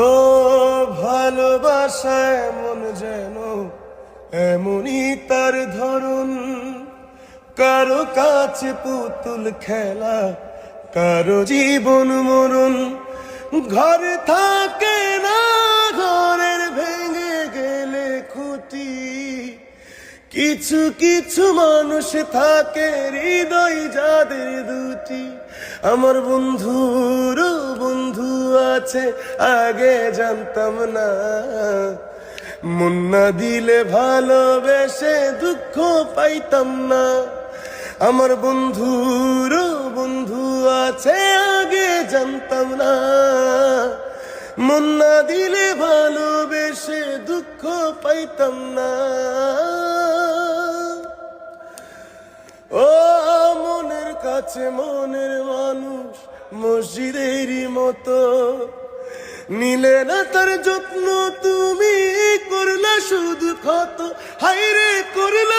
ও ভালোবাসা এমন যেন এমনই তার ধরন, কারো কাছে পুতুল খেলা, কারো জীবন মরণ। ঘর থাকে না, ঘরের ভেঙে গেলে খুঁটি, কিছু কিছু মানুষ থাকে হৃদয় যাদের দুটি। আমার বন্ধুর বন্ধু আছে আগে জানতাম না, মন না দিলে ভালোবেসে দুঃখ পাইতাম না। আমার বন্ধুর বন্ধু আছে আগে জানতাম না, মন না দিলে ভালোবেসে দুঃখ পাইতাম না। ও মনের কাছে মনের মানুষ মসজিদেরই মতো, নিলে না তার যত্ন তুমি করলা শুধু ক্ষত। হায়রে করলা